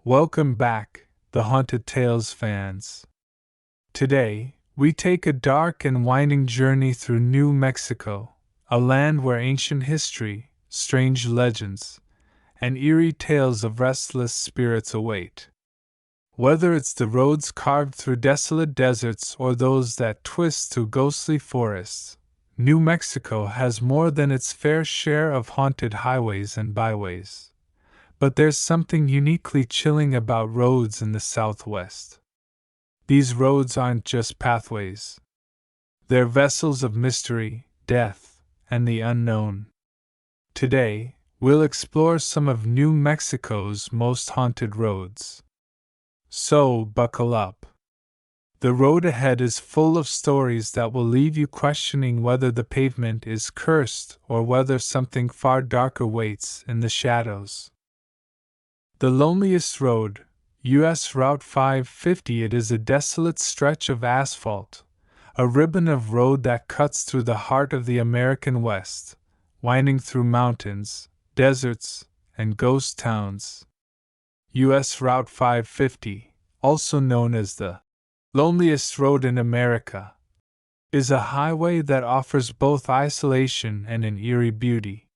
Welcome back, the Haunted Tales fans. Today, we take a dark and winding journey through New Mexico, a land where ancient history, strange legends, and eerie tales of restless spirits await. Whether it's the roads carved through desolate deserts or those that twist through ghostly forests, New Mexico has more than its fair share of haunted highways and byways. But there's something uniquely chilling about roads in the Southwest. These roads aren't just pathways. They're vessels of mystery, death, and the unknown. Today, we'll explore some of New Mexico's most haunted roads. So, buckle up. The road ahead is full of stories that will leave you questioning whether the pavement is cursed or whether something far darker waits in the shadows. The loneliest road, U.S. Route 550. It is a desolate stretch of asphalt, a ribbon of road that cuts through the heart of the American West, winding through mountains, deserts, and ghost towns. U.S. Route 550, also known as the loneliest road in America, is a highway that offers both isolation and an eerie beauty.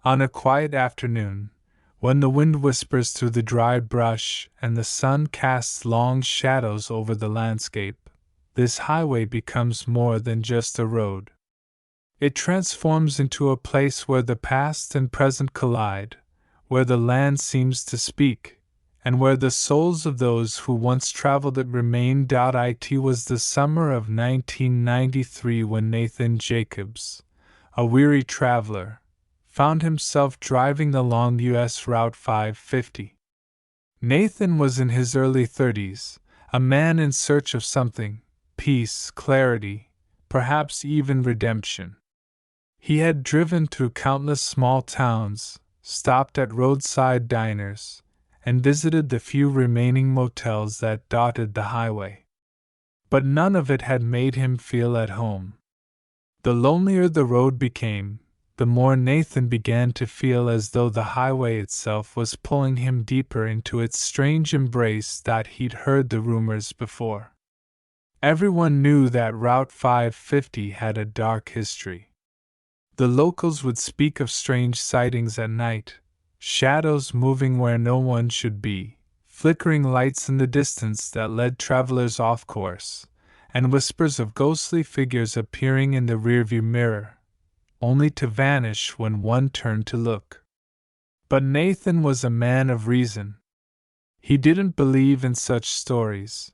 On a quiet afternoon, when the wind whispers through the dried brush and the sun casts long shadows over the landscape, this highway becomes more than just a road. It transforms into a place where the past and present collide, where the land seems to speak, and where the souls of those who once traveled it remain. It was the summer of 1993 when Nathan Jacobs, a weary traveler, found himself driving along U.S. Route 550. Nathan was in his early 30s, a man in search of something: peace, clarity, perhaps even redemption. He had driven through countless small towns, stopped at roadside diners, and visited the few remaining motels that dotted the highway. But none of it had made him feel at home. The lonelier the road became, the more Nathan began to feel as though the highway itself was pulling him deeper into its strange embrace. He'd heard the rumors before. Everyone knew that Route 550 had a dark history. The locals would speak of strange sightings at night, shadows moving where no one should be, flickering lights in the distance that led travelers off course, and whispers of ghostly figures appearing in the rearview mirror, only to vanish when one turned to look. But Nathan was a man of reason. He didn't believe in such stories.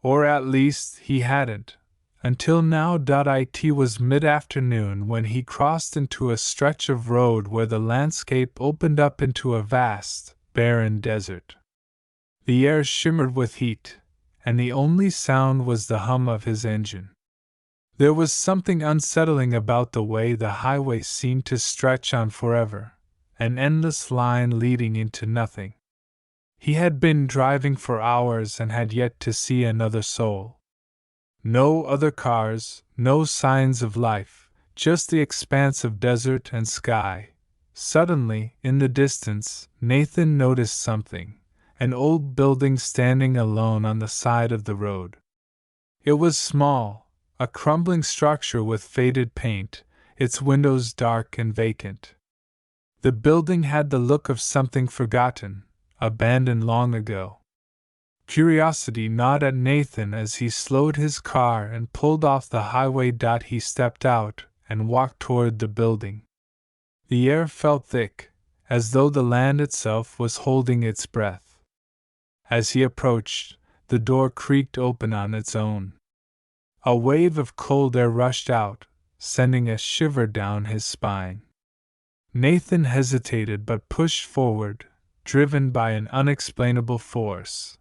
Or at least, he hadn't, until now. It was mid-afternoon when he crossed into a stretch of road where the landscape opened up into a vast, barren desert. The air shimmered with heat, and the only sound was the hum of his engine. There was something unsettling about the way the highway seemed to stretch on forever, an endless line leading into nothing. He had been driving for hours and had yet to see another soul. No other cars, no signs of life, just the expanse of desert and sky. Suddenly, in the distance, Nathan noticed something: an old building standing alone on the side of the road. It was small, a crumbling structure with faded paint, its windows dark and vacant. The building had the look of something forgotten, abandoned long ago. Curiosity gnawed at Nathan as he slowed his car and pulled off the highway. He stepped out and walked toward the building. The air felt thick, as though the land itself was holding its breath. As he approached, the door creaked open on its own. A wave of cold air rushed out, sending a shiver down his spine. Nathan hesitated but pushed forward, driven by an unexplainable force.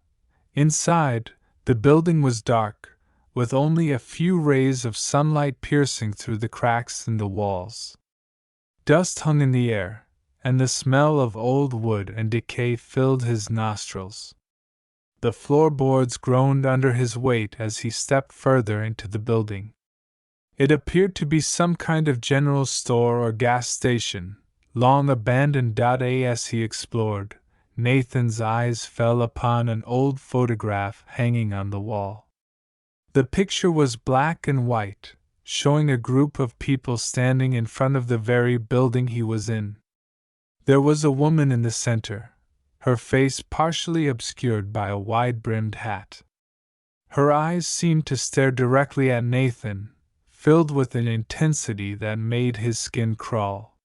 Inside, the building was dark, with only a few rays of sunlight piercing through the cracks in the walls. Dust hung in the air, and the smell of old wood and decay filled his nostrils. The floorboards groaned under his weight as he stepped further into the building. It appeared to be some kind of general store or gas station, long abandoned. As he explored, Nathan's eyes fell upon an old photograph hanging on the wall. The picture was black and white, showing a group of people standing in front of the very building he was in. There was a woman in the center, her face partially obscured by a wide-brimmed hat. Her eyes seemed to stare directly at Nathan, filled with an intensity that made his skin crawl.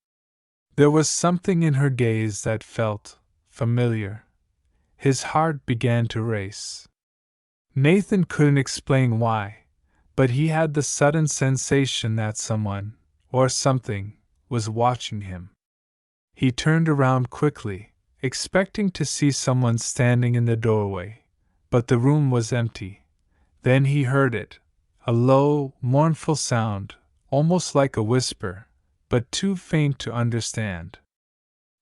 There was something in her gaze that felt familiar. His heart began to race. Nathan couldn't explain why, but he had the sudden sensation that someone, or something, was watching him. He turned around quickly, expecting to see someone standing in the doorway, but the room was empty. Then he heard it, a low, mournful sound, almost like a whisper, but too faint to understand.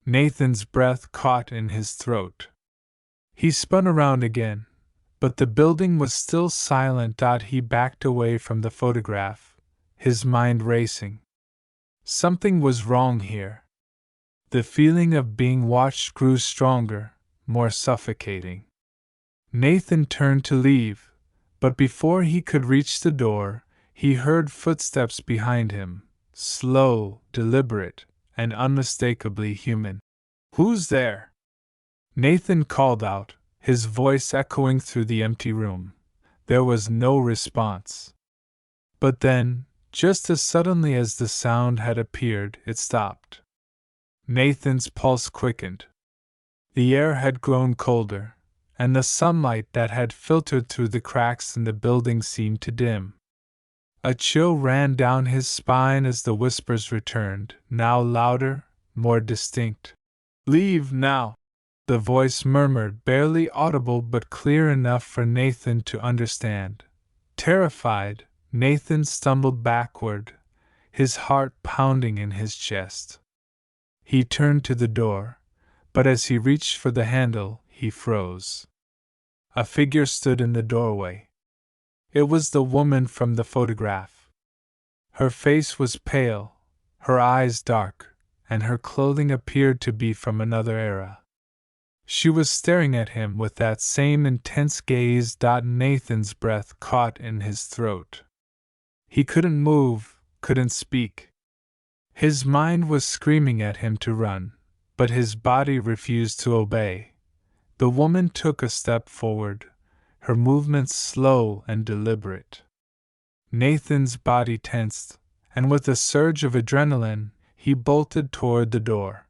Nathan's breath caught in his throat. He spun around again, but the building was still silent. He backed away from the photograph, his mind racing. Something was wrong here. The feeling of being watched grew stronger, more suffocating. Nathan turned to leave, but before he could reach the door, he heard footsteps behind him, slow, deliberate, and unmistakably human. "Who's there?" Nathan called out, his voice echoing through the empty room. There was no response. But then, just as suddenly as the sound had appeared, it stopped. Nathan's pulse quickened. The air had grown colder, and the sunlight that had filtered through the cracks in the building seemed to dim. A chill ran down his spine as the whispers returned, now louder, more distinct. "Leave now," the voice murmured, barely audible but clear enough for Nathan to understand. Terrified, Nathan stumbled backward, his heart pounding in his chest. He turned to the door, but as he reached for the handle, he froze. A figure stood in the doorway. It was the woman from the photograph. Her face was pale, her eyes dark, and her clothing appeared to be from another era. She was staring at him with that same intense gaze. Nathan's breath caught in his throat. He couldn't move, couldn't speak. His mind was screaming at him to run, but his body refused to obey. The woman took a step forward, her movements slow and deliberate. Nathan's body tensed, and with a surge of adrenaline, he bolted toward the door.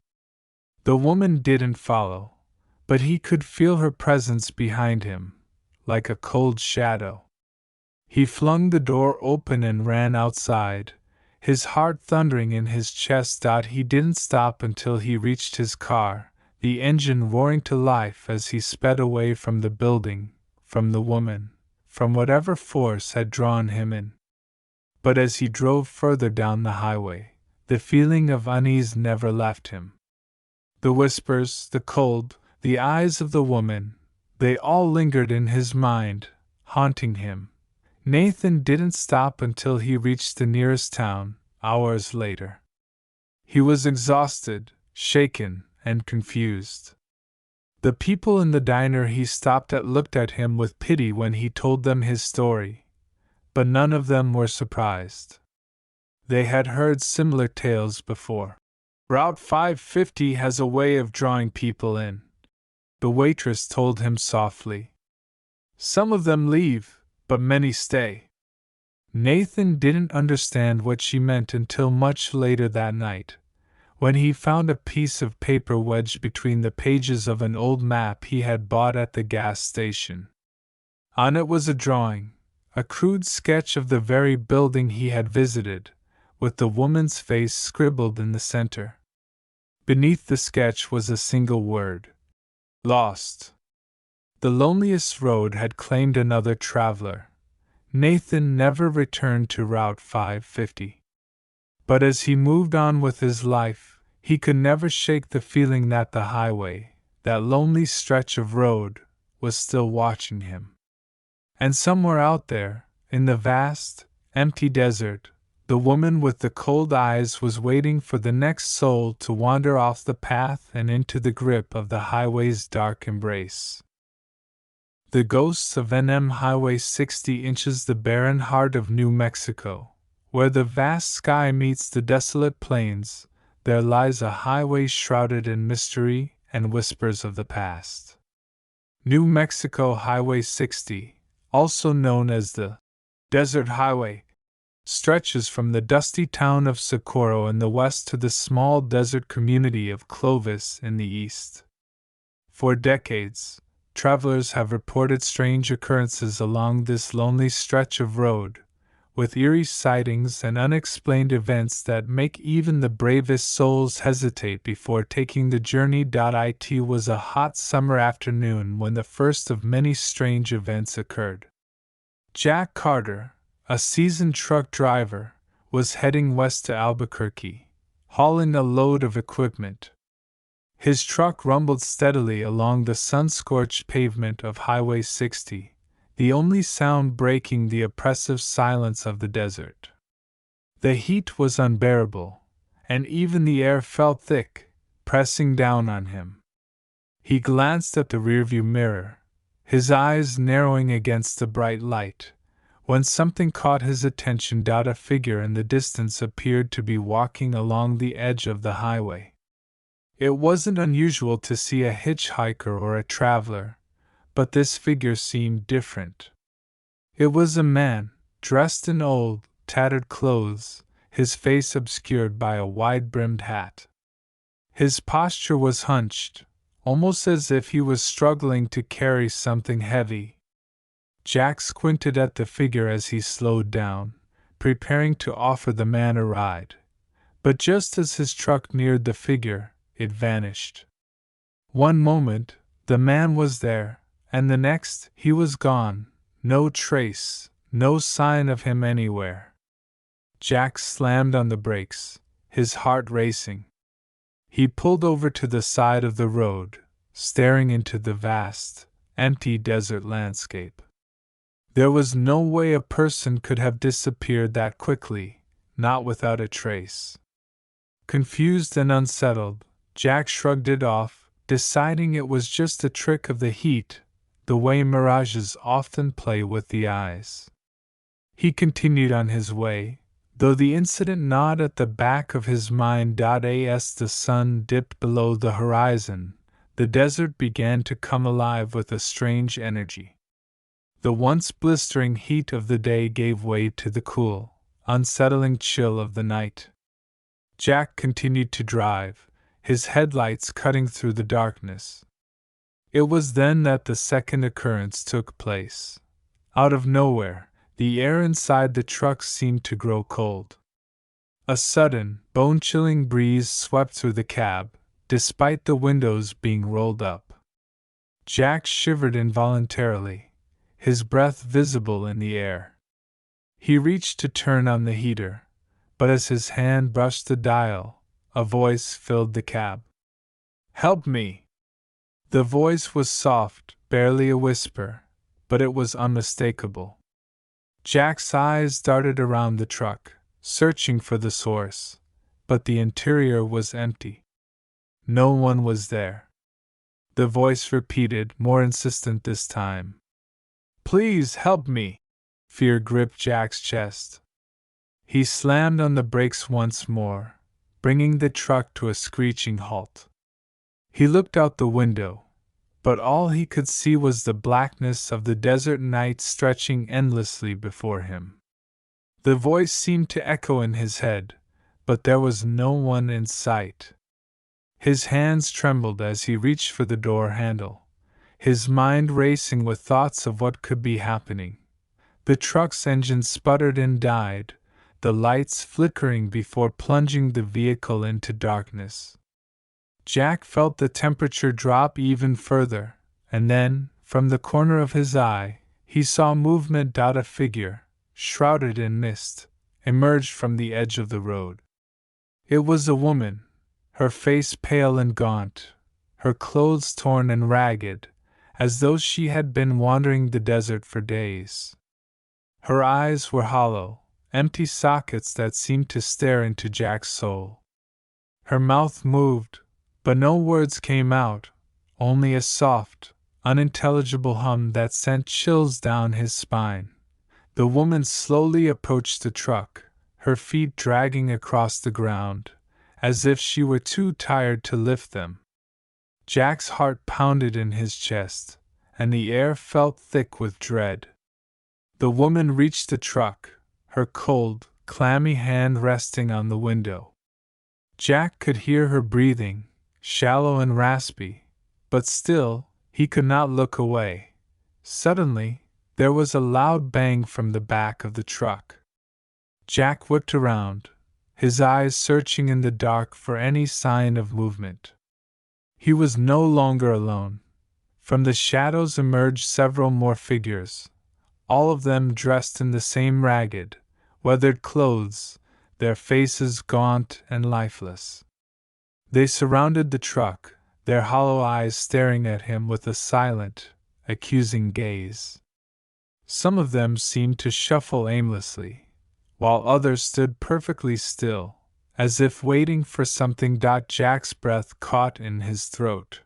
The woman didn't follow, but he could feel her presence behind him, like a cold shadow. He flung the door open and ran outside, his heart thundering in his chest. He didn't stop until he reached his car, the engine roaring to life as he sped away from the building, from the woman, from whatever force had drawn him in. But as he drove further down the highway, the feeling of unease never left him. The whispers, the cold, the eyes of the woman, they all lingered in his mind, haunting him. Nathan didn't stop until he reached the nearest town, hours later. He was exhausted, shaken, and confused. The people in the diner he stopped at looked at him with pity when he told them his story, but none of them were surprised. They had heard similar tales before. "Route 550 has a way of drawing people in," the waitress told him softly. "Some of them leave, but many stay." Nathan didn't understand what she meant until much later that night, when he found a piece of paper wedged between the pages of an old map he had bought at the gas station. On it was a drawing, a crude sketch of the very building he had visited, with the woman's face scribbled in the center. Beneath the sketch was a single word: lost. The loneliest road had claimed another traveler. Nathan never returned to Route 550. But as he moved on with his life, he could never shake the feeling that the highway, that lonely stretch of road, was still watching him. And somewhere out there, in the vast, empty desert, The woman with the cold eyes was waiting for the next soul to wander off the path and into the grip of the highway's dark embrace. The ghosts of NM Highway 60 inches the barren heart of New Mexico, where the vast sky meets the desolate plains. There lies a highway shrouded in mystery and whispers of the past. New Mexico Highway 60, also known as the Desert Highway, stretches from the dusty town of Socorro in the west to the small desert community of Clovis in the east. For decades, travelers have reported strange occurrences along this lonely stretch of road, with eerie sightings and unexplained events that make even the bravest souls hesitate before taking the journey. It was a hot summer afternoon when the first of many strange events occurred. Jack Carter, a seasoned truck driver, was heading west to Albuquerque, hauling a load of equipment. His truck rumbled steadily along the sun-scorched pavement of Highway 60, the only sound breaking the oppressive silence of the desert. The heat was unbearable, and even the air felt thick, pressing down on him. He glanced at the rearview mirror, his eyes narrowing against the bright light, when something caught his attention. A figure in the distance appeared to be walking along the edge of the highway. It wasn't unusual to see a hitchhiker or a traveler, but this figure seemed different. It was a man, dressed in old, tattered clothes, his face obscured by a wide-brimmed hat. His posture was hunched, almost as if he was struggling to carry something heavy. Jack squinted at the figure as he slowed down, preparing to offer the man a ride. But just as his truck neared the figure, it vanished. One moment, the man was there, and the next, he was gone, no trace, no sign of him anywhere. Jack slammed on the brakes, his heart racing. He pulled over to the side of the road, staring into the vast, empty desert landscape. There was no way a person could have disappeared that quickly, not without a trace. Confused and unsettled, Jack shrugged it off, deciding it was just a trick of the heat, the way mirages often play with the eyes. He continued on his way, though the incident gnawed at the back of his mind. As the sun dipped below the horizon, the desert began to come alive with a strange energy. The once blistering heat of the day gave way to the cool, unsettling chill of the night. Jack continued to drive, his headlights cutting through the darkness. It was then that the second occurrence took place. Out of nowhere, the air inside the truck seemed to grow cold. A sudden, bone-chilling breeze swept through the cab, despite the windows being rolled up. Jack shivered involuntarily, his breath visible in the air. He reached to turn on the heater, but as his hand brushed the dial, a voice filled the cab. "Help me!" The voice was soft, barely a whisper, but it was unmistakable. Jack's eyes darted around the truck, searching for the source, but the interior was empty. No one was there. The voice repeated, more insistent this time. "Please help me!" Fear gripped Jack's chest. He slammed on the brakes once more, bringing the truck to a screeching halt. He looked out the window, but all he could see was the blackness of the desert night stretching endlessly before him. The voice seemed to echo in his head, but there was no one in sight. His hands trembled as he reached for the door handle, his mind racing with thoughts of what could be happening. The truck's engine sputtered and died, the lights flickering before plunging the vehicle into darkness. Jack felt the temperature drop even further, and then, from the corner of his eye, he saw movement. A figure, shrouded in mist, emerged from the edge of the road. It was a woman, her face pale and gaunt, her clothes torn and ragged, as though she had been wandering the desert for days. Her eyes were hollow, empty sockets that seemed to stare into Jack's soul. Her mouth moved, but no words came out, only a soft, unintelligible hum that sent chills down his spine. The woman slowly approached the truck, her feet dragging across the ground, as if she were too tired to lift them. Jack's heart pounded in his chest, and the air felt thick with dread. The woman reached the truck, her cold, clammy hand resting on the window. Jack could hear her breathing, shallow and raspy, but still, he could not look away. Suddenly, there was a loud bang from the back of the truck. Jack whipped around, his eyes searching in the dark for any sign of movement. He was no longer alone. From the shadows emerged several more figures, all of them dressed in the same ragged, weathered clothes, their faces gaunt and lifeless. They surrounded the truck, their hollow eyes staring at him with a silent, accusing gaze. Some of them seemed to shuffle aimlessly, while others stood perfectly still, as if waiting for something. Jack's breath caught in his throat.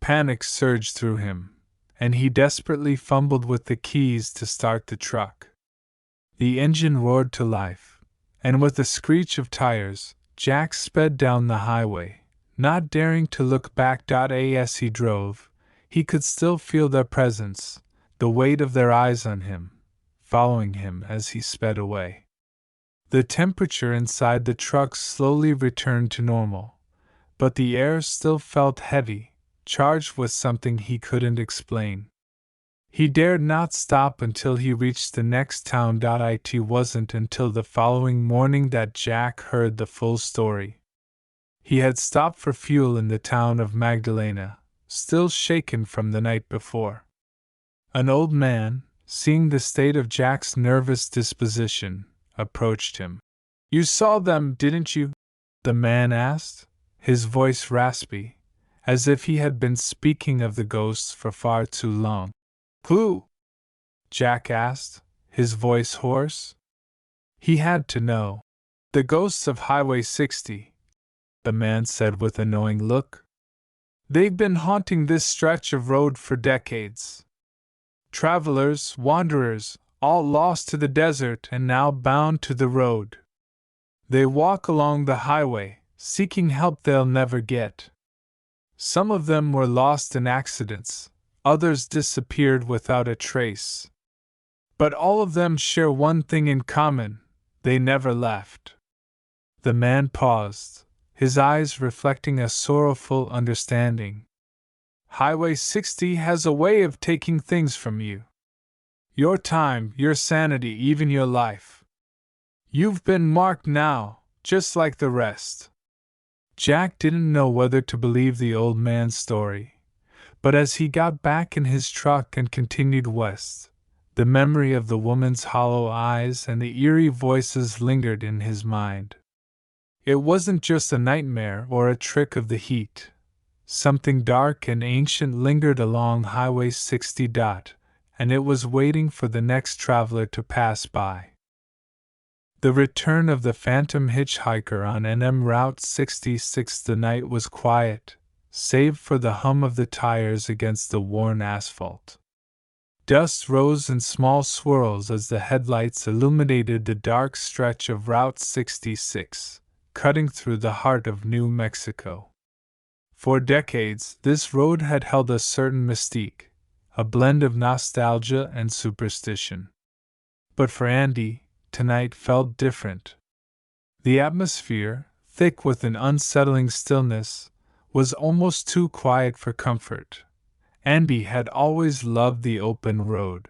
Panic surged through him, and he desperately fumbled with the keys to start the truck. The engine roared to life, and with a screech of tires, Jack sped down the highway, not daring to look back. As he drove, he could still feel their presence, the weight of their eyes on him, following him as he sped away. The temperature inside the truck slowly returned to normal, but the air still felt heavy, charged with something he couldn't explain. He dared not stop until he reached the next town. It wasn't until the following morning that Jack heard the full story. He had stopped for fuel in the town of Magdalena, still shaken from the night before. An old man, seeing the state of Jack's nervous disposition, approached him. "You saw them, didn't you?" the man asked, his voice raspy, as if he had been speaking of the ghosts for far too long. "Who?" Jack asked, his voice hoarse. He had to know. "The ghosts of Highway 60, the man said with a knowing look. "They've been haunting this stretch of road for decades. Travelers, wanderers, all lost to the desert and now bound to the road. They walk along the highway, seeking help they'll never get. Some of them were lost in accidents, others disappeared without a trace. But all of them share one thing in common: they never left." The man paused, his eyes reflecting a sorrowful understanding. "Highway 60 has a way of taking things from you. Your time, your sanity, even your life. You've been marked now, just like the rest." Jack didn't know whether to believe the old man's story, but as he got back in his truck and continued west, the memory of the woman's hollow eyes and the eerie voices lingered in his mind. It wasn't just a nightmare or a trick of the heat. Something dark and ancient lingered along Highway 60. And it was waiting for the next traveler to pass by. The return of the phantom hitchhiker on NM Route 66. The night was quiet, save for the hum of the tires against the worn asphalt. Dust rose in small swirls as the headlights illuminated the dark stretch of Route 66, cutting through the heart of New Mexico. For decades, this road had held a certain mystique, a blend of nostalgia and superstition. But for Andy, tonight felt different. The atmosphere, thick with an unsettling stillness, was almost too quiet for comfort. Andy had always loved the open road.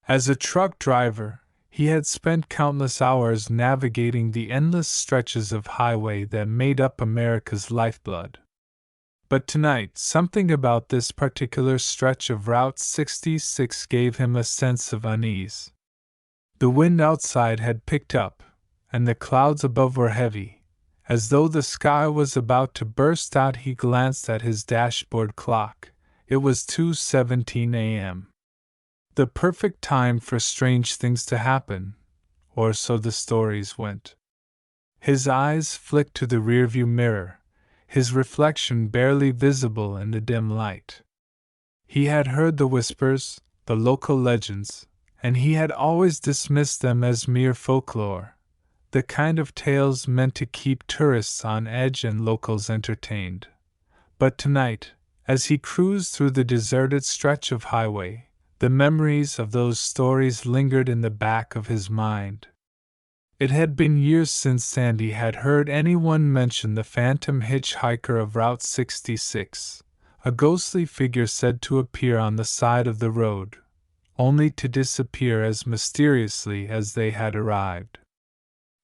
As a truck driver, he had spent countless hours navigating the endless stretches of highway that made up America's lifeblood. But tonight, something about this particular stretch of Route 66 gave him a sense of unease. The wind outside had picked up, and the clouds above were heavy, as though the sky was about to burst out. He glanced at his dashboard clock. It was 2:17 a.m. The perfect time for strange things to happen, or so the stories went. His eyes flicked to the rearview mirror, his reflection barely visible in the dim light. He had heard the whispers, the local legends, and he had always dismissed them as mere folklore, the kind of tales meant to keep tourists on edge and locals entertained. But tonight, as he cruised through the deserted stretch of highway, the memories of those stories lingered in the back of his mind. It had been years since Sandy had heard anyone mention the phantom hitchhiker of Route 66, a ghostly figure said to appear on the side of the road, only to disappear as mysteriously as they had arrived.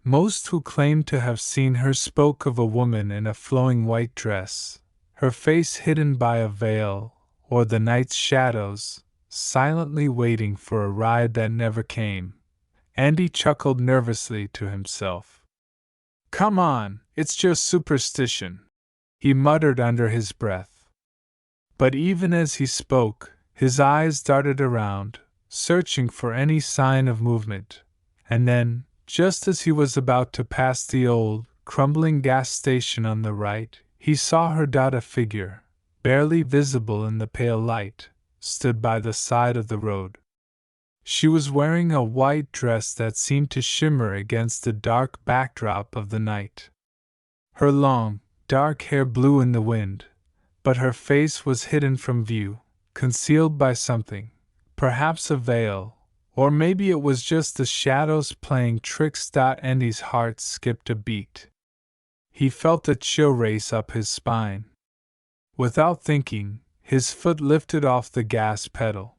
Most who claimed to have seen her spoke of a woman in a flowing white dress, her face hidden by a veil, or the night's shadows, silently waiting for a ride that never came. Andy chuckled nervously to himself. "Come on, it's just superstition," he muttered under his breath. But even as he spoke, his eyes darted around, searching for any sign of movement, and then, just as he was about to pass the old, crumbling gas station on the right, he saw her dot a figure, barely visible in the pale light, stood by the side of the road. She was wearing a white dress that seemed to shimmer against the dark backdrop of the night. Her long, dark hair blew in the wind, but her face was hidden from view, concealed by something, perhaps a veil, or maybe it was just the shadows playing tricks. Andy's heart skipped a beat. He felt a chill race up his spine. Without thinking, his foot lifted off the gas pedal.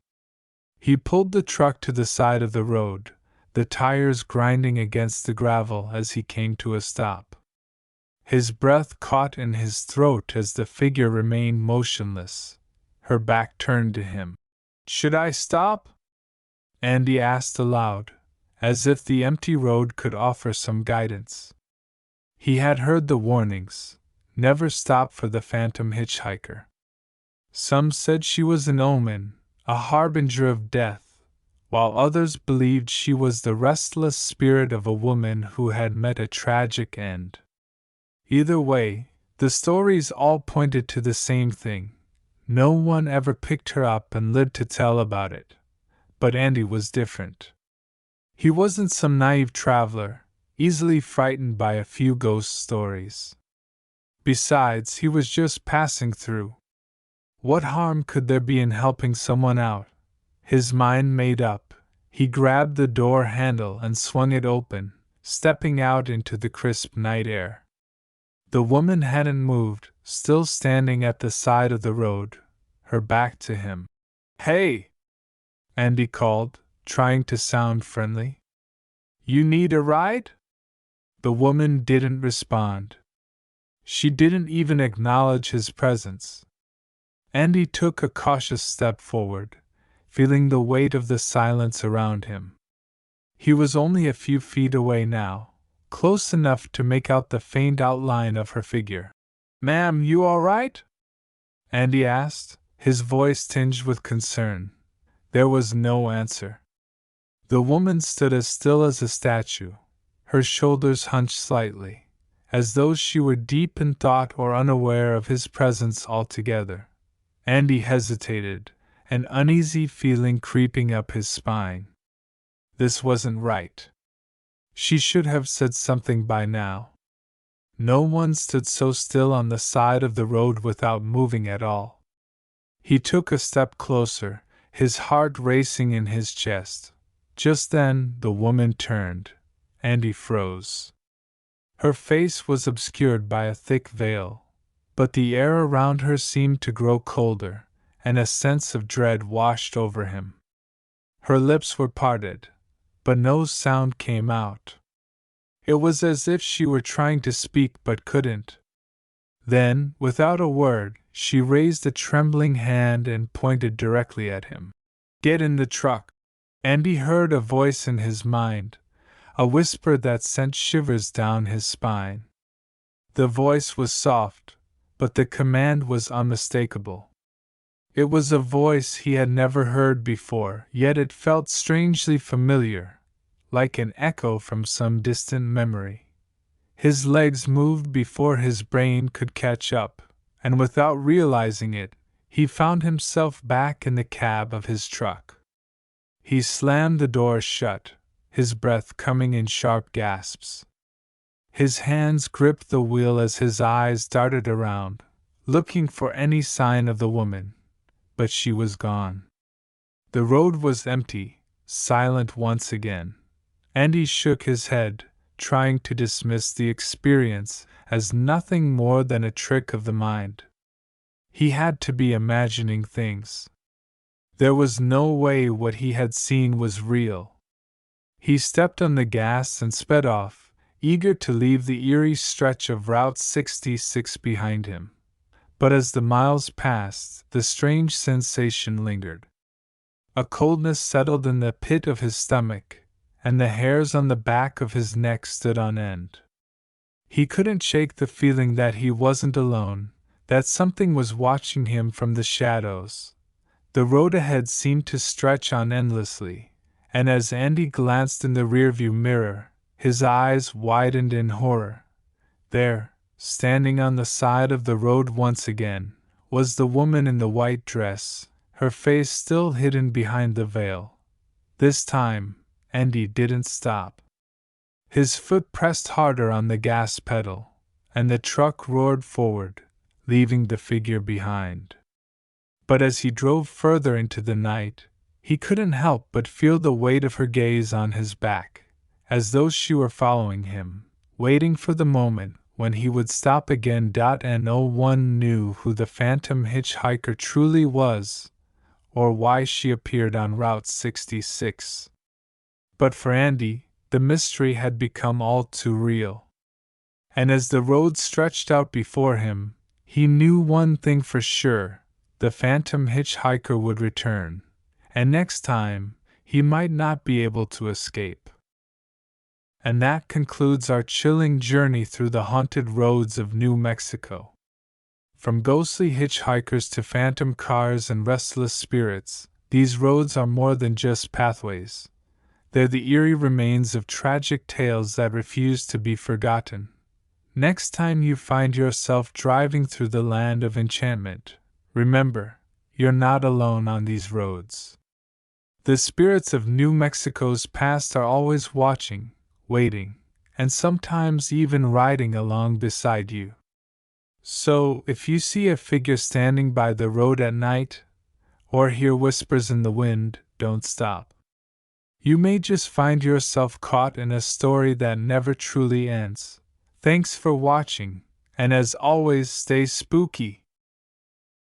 He pulled the truck to the side of the road, the tires grinding against the gravel as he came to a stop. His breath caught in his throat as the figure remained motionless, her back turned to him. "Should I stop?" Andy asked aloud, as if the empty road could offer some guidance. He had heard the warnings, never stop for the phantom hitchhiker. Some said she was an omen, a harbinger of death, while others believed she was the restless spirit of a woman who had met a tragic end. Either way, the stories all pointed to the same thing. No one ever picked her up and lived to tell about it. But Andy was different. He wasn't some naive traveler, easily frightened by a few ghost stories. Besides, he was just passing through. What harm could there be in helping someone out? His mind made up, he grabbed the door handle and swung it open, stepping out into the crisp night air. The woman hadn't moved, still standing at the side of the road, her back to him. "Hey!" Andy called, trying to sound friendly. "You need a ride?" The woman didn't respond. She didn't even acknowledge his presence. Andy took a cautious step forward, feeling the weight of the silence around him. He was only a few feet away now, close enough to make out the faint outline of her figure. "Ma'am, you all right?" Andy asked, his voice tinged with concern. There was no answer. The woman stood as still as a statue, her shoulders hunched slightly, as though she were deep in thought or unaware of his presence altogether. Andy hesitated, an uneasy feeling creeping up his spine. This wasn't right. She should have said something by now. No one stood so still on the side of the road without moving at all. He took a step closer, his heart racing in his chest. Just then, the woman turned. Andy froze. Her face was obscured by a thick veil, but the air around her seemed to grow colder, and a sense of dread washed over him. Her lips were parted, but no sound came out. It was as if she were trying to speak but couldn't. Then, without a word, she raised a trembling hand and pointed directly at him. "Get in the truck." Andy heard a voice in his mind, a whisper that sent shivers down his spine. The voice was soft, but the command was unmistakable. It was a voice he had never heard before, yet it felt strangely familiar, like an echo from some distant memory. His legs moved before his brain could catch up, and without realizing it, he found himself back in the cab of his truck. He slammed the door shut, his breath coming in sharp gasps. His hands gripped the wheel as his eyes darted around, looking for any sign of the woman, but she was gone. The road was empty, silent once again. Andy shook his head, trying to dismiss the experience as nothing more than a trick of the mind. He had to be imagining things. There was no way what he had seen was real. He stepped on the gas and sped off, eager to leave the eerie stretch of Route 66 behind him. But as the miles passed, the strange sensation lingered. A coldness settled in the pit of his stomach, and the hairs on the back of his neck stood on end. He couldn't shake the feeling that he wasn't alone, that something was watching him from the shadows. The road ahead seemed to stretch on endlessly, and as Andy glanced in the rearview mirror, his eyes widened in horror. There, standing on the side of the road once again, was the woman in the white dress, her face still hidden behind the veil. This time, Andy didn't stop. His foot pressed harder on the gas pedal, and the truck roared forward, leaving the figure behind. But as he drove further into the night, he couldn't help but feel the weight of her gaze on his back, as though she were following him, waiting for the moment when he would stop again. And no one knew who the phantom hitchhiker truly was, or why she appeared on Route 66. But for Andy, the mystery had become all too real. And as the road stretched out before him, he knew one thing for sure: the phantom hitchhiker would return, and next time, he might not be able to escape. And that concludes our chilling journey through the haunted roads of New Mexico. From ghostly hitchhikers to phantom cars and restless spirits, these roads are more than just pathways. They're the eerie remains of tragic tales that refuse to be forgotten. Next time you find yourself driving through the land of enchantment, remember, you're not alone on these roads. The spirits of New Mexico's past are always watching, waiting, and sometimes even riding along beside you. So, if you see a figure standing by the road at night, or hear whispers in the wind, don't stop. You may just find yourself caught in a story that never truly ends. Thanks for watching, and as always, stay spooky.